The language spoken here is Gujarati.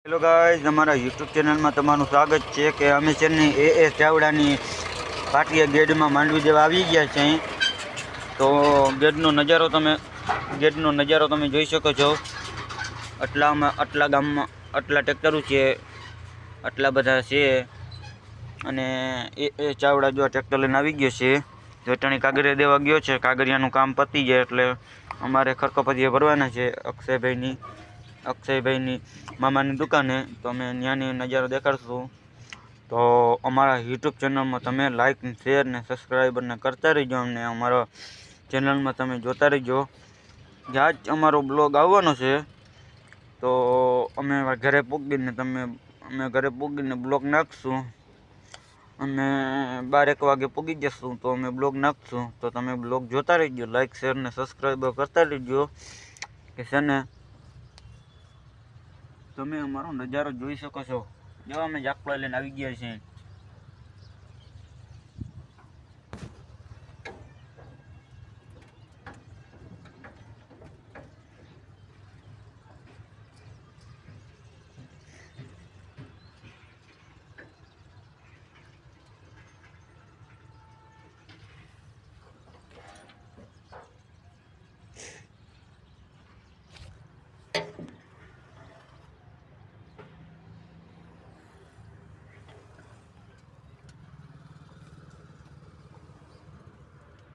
હેલો ગાઈઝ, અમારા યુટ્યુબ ચેનલમાં તમારું સ્વાગત છે કે અમે ચેનની એ ચાવડાની પાટીયા ગેડમાં માંડવી દેવા આવી ગયા છે. તો ગેડનો નજારો તમે જોઈ શકો છો. આટલા ગામમાં આટલા ટ્રેક્ટરો છે, આટલા બધા છે. અને એ ચાવડા જો ટ્રેક્ટર લઈને આવી ગયો છે. વેટાણી કાગરિયા દેવા ગયો છે. કાગરિયાનું કામ પતી જાય એટલે અમારે ખરકોપતિયા ભરવાના છે અક્ષયભાઈની મામાની દુકાને. તો અમે ત્યાંની નજારો દેખાડશું. તો અમારા યુટ્યુબ ચેનલમાં તમે લાઇક, શેર ને સબસ્ક્રાઈબરને કરતા રહીજો. અમને અમારા ચેનલમાં તમે જોતા રહીજો. જ્યાં જ અમારો બ્લોગ આવવાનો છે તો અમે ઘરે પૂગીને બ્લોગ નાખશું. અમે 12-1 વાગે પૂગી જશું તો અમે બ્લોગ નાખશું. તો તમે બ્લોગ જોતા રહીજો, લાઇક, શેર ને સબસ્ક્રાઈબર કરતા રહીજો કે છે ને તમે અમારો નજારો જોઈ શકો છો. જો અમે જાકલા લઈને આવી ગયા છીએ.